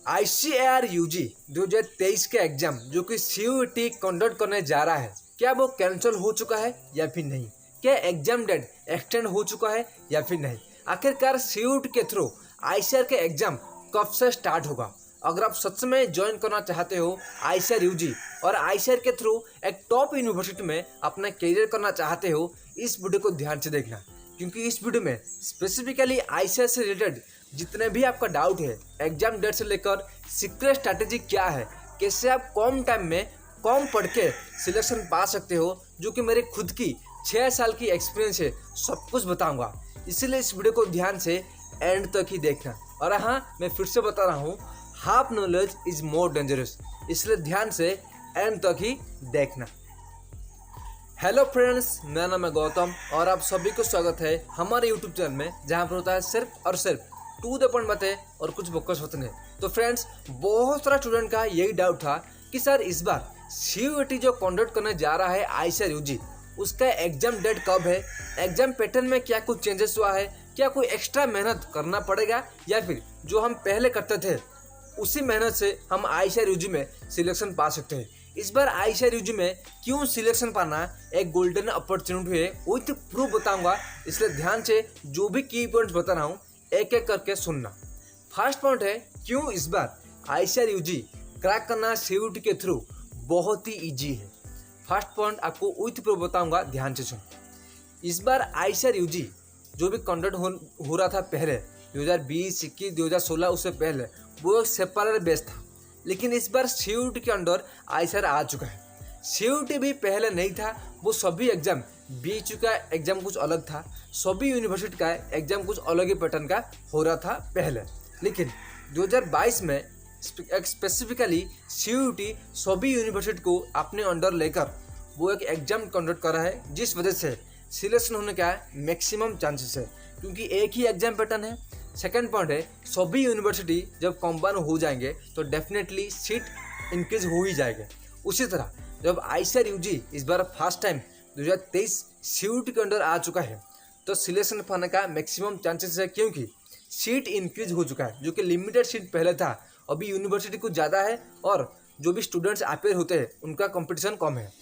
ICAR UG 2023 के exam जो कि CUET कंडक्ट करने जा रहा है, क्या वो कैंसिल हो चुका है या फिर नहीं? क्या एग्जाम डेट एक्सटेंड हो चुका है या फिर नहीं? आखिरकार CUET के थ्रू ICAR के एग्जाम कब से स्टार्ट होगा? अगर आप सच में ज्वाइन करना चाहते हो ICAR UG और ICAR के थ्रू एक टॉप यूनिवर्सिटी में अपना करियर करना चाहते हो, इस वीडियो को ध्यान से देखना, क्योंकि इस वीडियो में स्पेसिफिकली ICAR से रिलेटेड जितने भी आपका डाउट है, एग्जाम डेट से लेकर सीक्रेट स्ट्रैटेजी क्या है, कैसे आप कम टाइम में कम पढ़ के सिलेक्शन पा सकते हो, जो कि मेरे खुद की 6 साल की एक्सपीरियंस है, सब कुछ बताऊंगा। इसीलिए इस वीडियो को ध्यान से एंड तक ही देखना। और हाँ, मैं फिर से बता रहा हूँ, half knowledge is more dangerous, इसलिए ध्यान से एंड तक ही देखना। हेलो फ्रेंड्स, मेरा नाम है गौतम और आप सभी को स्वागत है हमारे यूट्यूब चैनल में, जहां पर होता है सिर्फ और सिर्फ टू द पॉइंट बातें और कुछ बकवास होते हैं। तो फ्रेंड्स, बहुत सारा स्टूडेंट का यही डाउट था कि सर इस बार CUET जो कंडक्ट करने जा रहा है ICAR UG, उसका एग्जाम डेट कब है, एग्जाम पैटर्न में क्या कुछ चेंजेस हुआ है, क्या कोई एक्स्ट्रा मेहनत करना पड़ेगा या फिर जो हम पहले करते थे उसी मेहनत से हम ICAR UG में सिलेक्शन पा सकते हैं। इस बार ICAR UG में क्यों सिलेक्शन पाना एक गोल्डन अपॉर्चुनिटी है, विथ प्रूफ बताऊंगा, इसलिए ध्यान से जो भी की पॉइंट्स बता रहा हूँ एक एक करके सुनना। फर्स्ट पॉइंट है, क्यों इस बार ICAR UG क्रैक करना CUET के थ्रू बहुत ही इजी है। फर्स्ट पॉइंट आपको विथ प्रूफ बताऊंगा, ध्यान से सुन। इस बार ICAR UG जो भी कंडक्ट हो रहा था पहले 2020, 21, 2016, उससे पहले वो एक सेपरेट बेस था, लेकिन इस बार CUET के अंडर ICAR आ चुका है। CUET भी पहले नहीं था, वो सभी एग्जाम BHU का एग्जाम कुछ अलग था, सभी यूनिवर्सिटी का एग्जाम कुछ अलग ही पैटर्न का हो रहा था पहले, लेकिन 2022 में स्पेसिफिकली CUET सभी यूनिवर्सिटी को अपने अंडर लेकर वो एक एग्जाम कंडक्ट कर रहा है, जिस वजह से सिलेक्शन होने का मैक्सिमम चांसेस है, क्योंकि एक ही एग्जाम पैटर्न है। सेकेंड पॉइंट है, सभी यूनिवर्सिटी जब कॉम्बाइन हो जाएंगे तो डेफिनेटली सीट इंक्रीज हो ही जाएगा। उसी तरह जब ICAR UG इस बार फर्स्ट टाइम 2023 CUET के अंडर आ चुका है, तो सिलेक्शन पाने का मैक्सिमम चांसेस है, क्योंकि सीट इंक्रीज हो चुका है। जो कि लिमिटेड सीट पहले था, अभी यूनिवर्सिटी कुछ ज़्यादा है और जो भी स्टूडेंट्स अपेयर होते हैं उनका कंपटीशन कम है।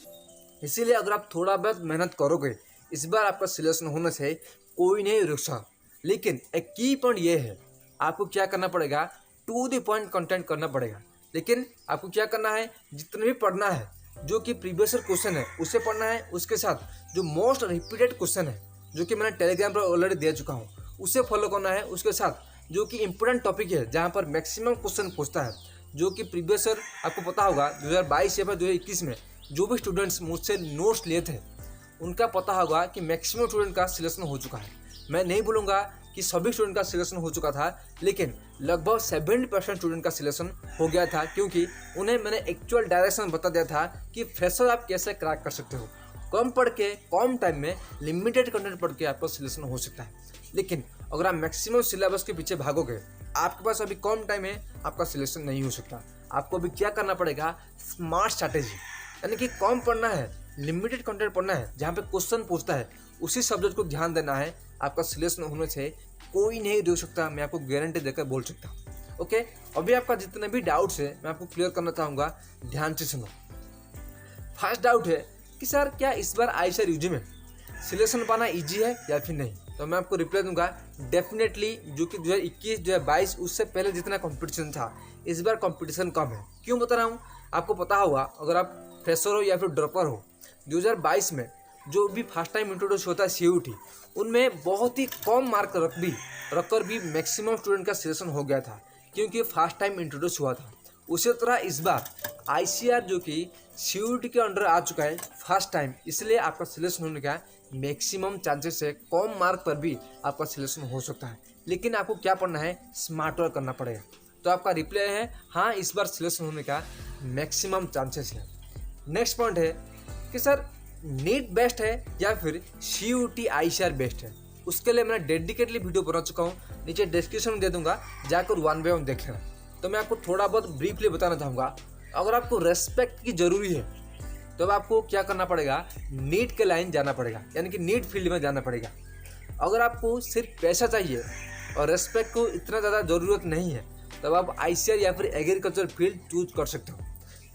इसीलिए अगर आप थोड़ा बहुत मेहनत करोगे, इस बार आपका सिलेक्शन होने से कोई नहीं रुक सकता। लेकिन एक की पॉइंट ये है, आपको क्या करना पड़ेगा, टू द पॉइंट कंटेंट करना पड़ेगा। लेकिन आपको क्या करना है, जितना भी पढ़ना है, जो कि प्रीवियस क्वेश्चन है उसे पढ़ना है, उसके साथ जो मोस्ट रिपीटेड क्वेश्चन है जो कि मैंने टेलीग्राम पर ऑलरेडी दे चुका हूँ उसे फॉलो करना है, उसके साथ जो कि इंपॉर्टेंट टॉपिक है जहाँ पर मैक्सिमम क्वेश्चन पूछता है, जो कि प्रीवियस आपको पता होगा 2022 या फिर 2021 में जो भी स्टूडेंट्स मुझसे नोट्स लिए थे उनका पता होगा कि मैक्सिमम स्टूडेंट का सिलेक्शन हो चुका है। मैं नहीं बोलूँगा कि सभी स्टूडेंट का सिलेक्शन हो चुका था, लेकिन लगभग 70% स्टूडेंट का सिलेक्शन हो गया था, क्योंकि उन्हें मैंने एक्चुअल डायरेक्शन बता दिया था कि फ्रेशर आप कैसे क्रैक कर सकते हो। कम पढ़ के कम टाइम में लिमिटेड कंटेंट पढ़ के आपका सिलेक्शन हो सकता है। लेकिन अगर आप मैक्सिमम सिलेबस के पीछे भागोगे, आपके पास अभी कम टाइम है, आपका सिलेक्शन नहीं हो सकता। आपको अभी क्या करना पड़ेगा, स्मार्ट स्ट्रैटेजी, यानी कि कम पढ़ना है, लिमिटेड कंटेंट पढ़ना है, जहाँ पे क्वेश्चन पूछता है उसी सब्जेक्ट को ध्यान देना है। आपका सिलेक्शन होने से कोई नहीं रोक सकता, मैं आपको गारंटी देकर बोल सकता हूँ। ओके, अभी आपका जितने भी डाउट्स है मैं आपको क्लियर करना चाहूँगा, ध्यान से सुनो। फर्स्ट डाउट है कि सर क्या इस बार ICAR UG में सिलेक्शन पाना ईजी है या फिर नहीं, तो मैं आपको रिप्लाई दूंगा, डेफिनेटली। जो कि 2021, 2022 उससे पहले जितना कंपटीशन था, इस बार कंपटीशन कम है। क्यों बता रहा हूँ, आपको पता होगा, अगर आप फ्रेशर हो या फिर ड्रॉपर हो, 2022 में जो भी फर्स्ट टाइम इंट्रोड्यूस होता है CUET, उनमें बहुत ही कम मार्क रखकर भी मैक्सिमम स्टूडेंट का सिलेक्शन हो गया था, क्योंकि फर्स्ट टाइम इंट्रोड्यूस हुआ था। उसी तरह इस बार ICAR जो कि CUET के अंडर आ चुका है फर्स्ट टाइम, इसलिए आपका सिलेक्शन होने का मैक्सिमम चांसेस है, कम मार्क पर भी आपका सिलेक्शन हो सकता है। लेकिन आपको क्या पढ़ना है, स्मार्ट वर्क करना पड़ेगा। तो आपका रिप्लाई है हाँ, इस बार सिलेक्शन होने का मैक्सिमम चांसेस है। नेक्स्ट पॉइंट है कि सर नीट बेस्ट है या फिर CUET ICAR बेस्ट है। उसके लिए मैंने डेडिकेटली वीडियो बना चुका हूँ, नीचे डिस्क्रिप्शन में दे दूंगा, जाकर 1 बाय 1 देख लेना। तो मैं आपको थोड़ा बहुत ब्रीफली बताना चाहूँगा, अगर आपको रेस्पेक्ट की ज़रूरी है तो अब आपको क्या करना पड़ेगा, नीट के लाइन जाना पड़ेगा, यानी कि नीट फील्ड में जाना पड़ेगा। अगर आपको सिर्फ पैसा चाहिए और रेस्पेक्ट को इतना ज़्यादा ज़रूरत नहीं है, तब आप ICAR या फिर एग्रीकल्चर फील्ड चूज कर सकते हो।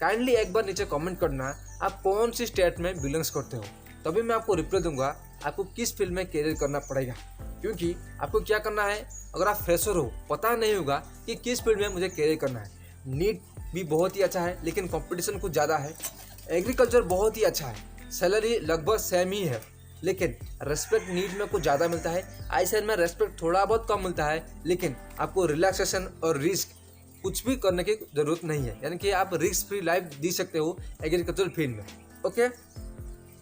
काइंडली एक बार नीचे कमेंट करना आप कौन सी स्टेट में बिलोंग्स करते हो, तभी मैं आपको रिप्लाई दूंगा आपको किस फील्ड में कैरियर करना पड़ेगा। क्योंकि आपको क्या करना है, अगर आप फ्रेशर हो, पता नहीं होगा कि किस फील्ड में मुझे कैरियर करना है। नीट भी बहुत ही अच्छा है लेकिन कंपटीशन कुछ ज़्यादा है। एग्रीकल्चर बहुत ही अच्छा है, सैलरी लगभग सेम ही है लेकिन रेस्पेक्ट नीट में कुछ ज़्यादा मिलता है। ICAR में रेस्पेक्ट थोड़ा बहुत कम मिलता है लेकिन आपको रिलैक्सेशन और रिस्क कुछ भी करने की ज़रूरत नहीं है, यानी कि आप रिस्क फ्री लाइफ जी सकते हो एग्रीकल्चर फील्ड में। ओके,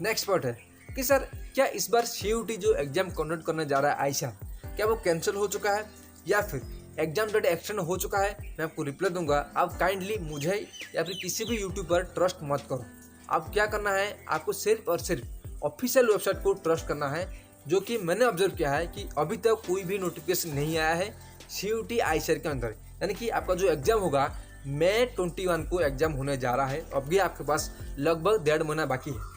नेक्स्ट पॉइंट है कि सर क्या इस बार CUT जो एग्जाम कंडक्ट करने जा रहा है ICAR, क्या वो कैंसिल हो चुका है या फिर एग्जाम डेट एक्सटेंड हो चुका है? मैं आपको रिप्लाई दूंगा। आप काइंडली मुझे या फिर किसी भी यूट्यूब पर ट्रस्ट मत करो। आप क्या करना है, आपको सिर्फ और सिर्फ ऑफिशियल वेबसाइट को ट्रस्ट करना है, जो कि मैंने ऑब्जर्व किया है कि अभी तक कोई भी नोटिफिकेशन नहीं आया है CUT ICAR के अंदर। यानी कि आपका जो एग्जाम होगा मई 21 को एग्जाम होने जा रहा है, अभी आपके पास लगभग 1.5 महीना बाकी है।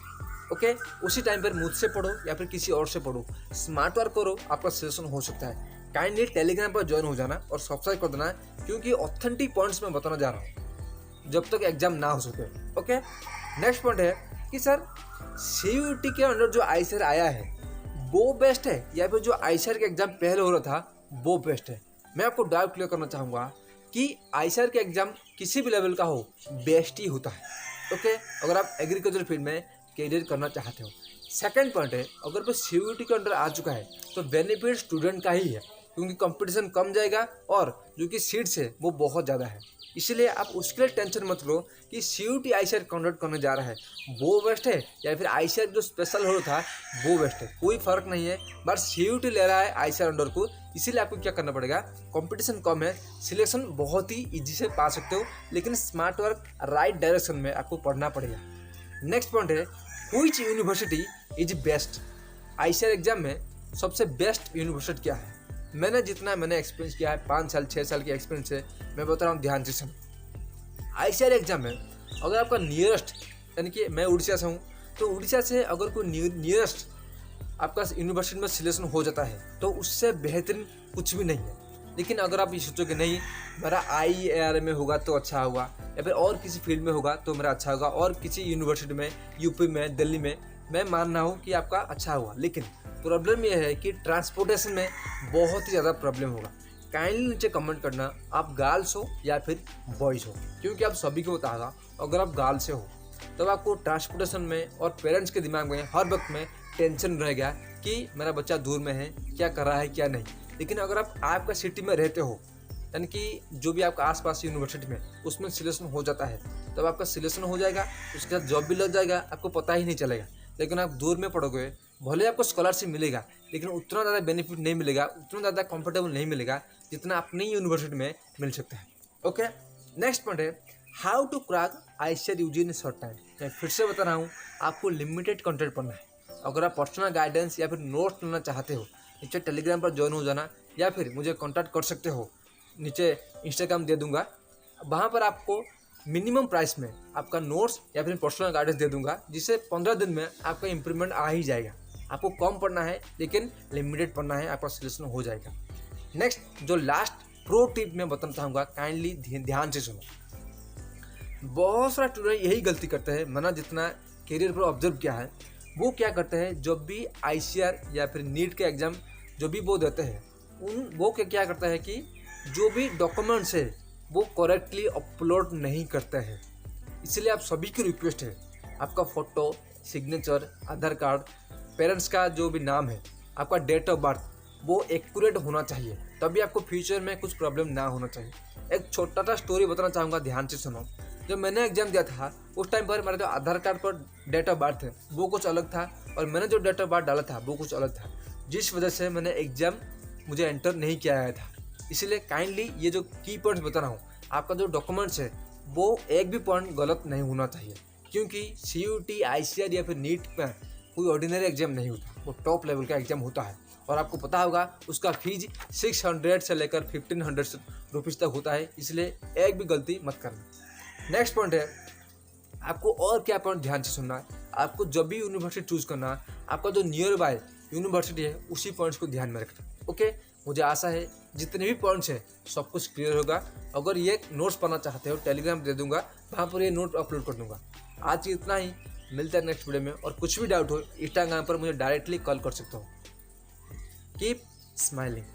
ओके, उसी टाइम पर मुझसे पढ़ो या फिर किसी और से पढ़ो, स्मार्ट वर्क करो, आपका सिलेक्शन हो सकता है। काइंडली टेलीग्राम पर ज्वाइन हो जाना और सब्सक्राइब कर देना, क्योंकि ऑथेंटिक पॉइंट्स मैं बताना जा रहा हूँ जब तक एग्जाम ना हो सके। ओके, नेक्स्ट पॉइंट है कि सर CUT के अंदर जो ICAR आया है वो बेस्ट है या फिर जो ICAR के एग्जाम पहले हो रहा था वो बेस्ट है? मैं आपको डाउट क्लियर करना चाहूँगा कि ICAR के एग्जाम किसी भी लेवल का हो बेस्ट ही होता है। ओके, अगर आप एग्रीकल्चर फील्ड में कैरियर करना चाहते हो। सेकंड पॉइंट है, अगर वो CUT के अंडर आ चुका है तो बेनिफिट स्टूडेंट का ही है, क्योंकि कंपटीशन कम जाएगा और जो कि सीट्स है वो बहुत ज़्यादा है। इसलिए आप उसके लिए टेंशन मत लो कि CUT ICAR कंडक्ट करने जा रहा है वो बेस्ट है या फिर ICAR जो स्पेशल हो था वो बेस्ट है, कोई फर्क नहीं है। बट CUT ले रहा है ICAR अंडर को, इसीलिए आपको क्या करना पड़ेगा, कंपटीशन कम है, सिलेक्शन बहुत ही ईजी से पा सकते हो, लेकिन स्मार्ट वर्क राइट डायरेक्शन में आपको पढ़ना पड़ेगा। नेक्स्ट पॉइंट है, which university is best? ICAR exam में सबसे बेस्ट यूनिवर्सिटी क्या है? मैंने एक्सपीरियंस किया है, 5 साल 6 साल की एक्सपीरियंस है, मैं बता रहा हूँ ध्यान से सुनो। ICAR एग्जाम में अगर आपका नियरेस्ट, यानी कि मैं उड़ीसा से हूँ, तो उड़ीसा से अगर कोई नियरेस्ट आपका यूनिवर्सिटी में सिलेक्शन हो जाता है तो उससे बेहतरीन कुछ भी नहीं है। लेकिन अगर आप ये सोचो कि नहीं मेरा IIR में होगा तो अच्छा होगा, या फिर और किसी फील्ड में होगा तो मेरा अच्छा होगा, और किसी यूनिवर्सिटी में UP में दिल्ली में, मैं मान रहा हूँ कि आपका अच्छा होगा, लेकिन प्रॉब्लम यह है कि ट्रांसपोर्टेशन में बहुत ही ज़्यादा प्रॉब्लम होगा। काइंडली नीचे कमेंट करना आप गर्ल्स हो या फिर बॉयज़ हो, क्योंकि आप सभी को बता होगा अगर आप गर्ल्स से हो तब आपको ट्रांसपोर्टेशन में और पेरेंट्स के दिमाग में हर वक्त में टेंशन रहेगा कि मेरा बच्चा दूर में है, क्या कर रहा है क्या नहीं। लेकिन अगर आप आपका सिटी में रहते हो, यानी कि जो भी आपका आसपास यूनिवर्सिटी में उसमें सिलेक्शन हो जाता है, तब आपका सिलेक्शन हो जाएगा, उसके बाद जॉब भी लग जाएगा, आपको पता ही नहीं चलेगा। लेकिन आप दूर में पढ़ोगे, भले आपको स्कॉलरशिप मिलेगा लेकिन उतना ज़्यादा बेनिफिट नहीं मिलेगा, उतना ज़्यादा कंफर्टेबल नहीं मिलेगा जितना अपनी यूनिवर्सिटी में मिल सकता है। ओके, नेक्स्ट पॉइंट है, how to crack ICAR UG in short time. मैं फिर से बता रहा हूँ, आपको लिमिटेड कंटेंट पढ़ना है। अगर आप पर्सनल गाइडेंस या फिर नोट्स लेना चाहते हो, नीचे टेलीग्राम पर ज्वाइन हो जाना या फिर मुझे कांटेक्ट कर सकते हो, नीचे इंस्टाग्राम दे दूंगा, वहाँ पर आपको मिनिमम प्राइस में आपका नोट्स या फिर पर्सनल गाइडेंस दे दूंगा, जिससे 15 दिन में आपका इंप्रूवमेंट आ ही जाएगा। आपको कम पढ़ना है लेकिन लिमिटेड पढ़ना है, आपका सिलेक्शन हो जाएगा। नेक्स्ट जो लास्ट प्रो टिप मैं बताना चाहूँगा, काइंडली ध्यान से सुनो। बहुत सारा स्टूडेंट यही गलती करते हैं, मैंने जितना करियर पर ऑब्जर्व किया है, वो क्या करते हैं, जब भी ICAR या फिर नीट के एग्ज़ाम जो भी वो देते हैं, वो क्या करता है कि जो भी डॉक्यूमेंट्स है वो करेक्टली अपलोड नहीं करते हैं। इसलिए आप सभी की रिक्वेस्ट है, आपका फ़ोटो, सिग्नेचर, आधार कार्ड, पेरेंट्स का जो भी नाम है, आपका डेट ऑफ बर्थ वो एक्यूरेट होना चाहिए, तभी आपको फ्यूचर में कुछ प्रॉब्लम ना होना चाहिए। एक छोटा सा स्टोरी बताना चाहूँगा, ध्यान से सुनो। जब मैंने एग्जाम दिया था उस टाइम पर मेरा जो आधार कार्ड पर डेट ऑफ बर्थ है वो कुछ अलग था और मैंने जो डेट ऑफ बर्थ डाला था वो कुछ अलग था, जिस वजह से मैंने एग्जाम मुझे एंटर नहीं किया गया था। इसलिए काइंडली ये जो की पॉइंट्स बता रहा हूँ, आपका जो डॉक्यूमेंट्स है वो एक भी पॉइंट गलत नहीं होना चाहिए, क्योंकि CUT ICAR या फिर नीट में कोई ऑर्डिनरी एग्जाम नहीं होता, वो टॉप लेवल का एग्जाम होता है। और आपको पता होगा उसका फीस 600 से लेकर 1500 रुपीज़ तक होता है, इसलिए एक भी गलती मत करना। नेक्स्ट पॉइंट है, आपको और क्या पॉइंट ध्यान से सुनना है, आपको जब भी यूनिवर्सिटी चूज करना है, आपका जो नियर बाय यूनिवर्सिटी है उसी पॉइंट्स को ध्यान में रखना। ओके, मुझे आशा है जितने भी पॉइंट्स हैं सब कुछ क्लियर होगा। अगर ये नोट्स पढ़ना चाहते हो टेलीग्राम दे दूंगा, वहाँ पर ये नोट अपलोड कर दूंगा। आज इतना ही, मिलता है नेक्स्ट वीडियो में। और कुछ भी डाउट हो इंस्टाग्राम पर मुझे डायरेक्टली कॉल कर सकते हो। Keep smiling.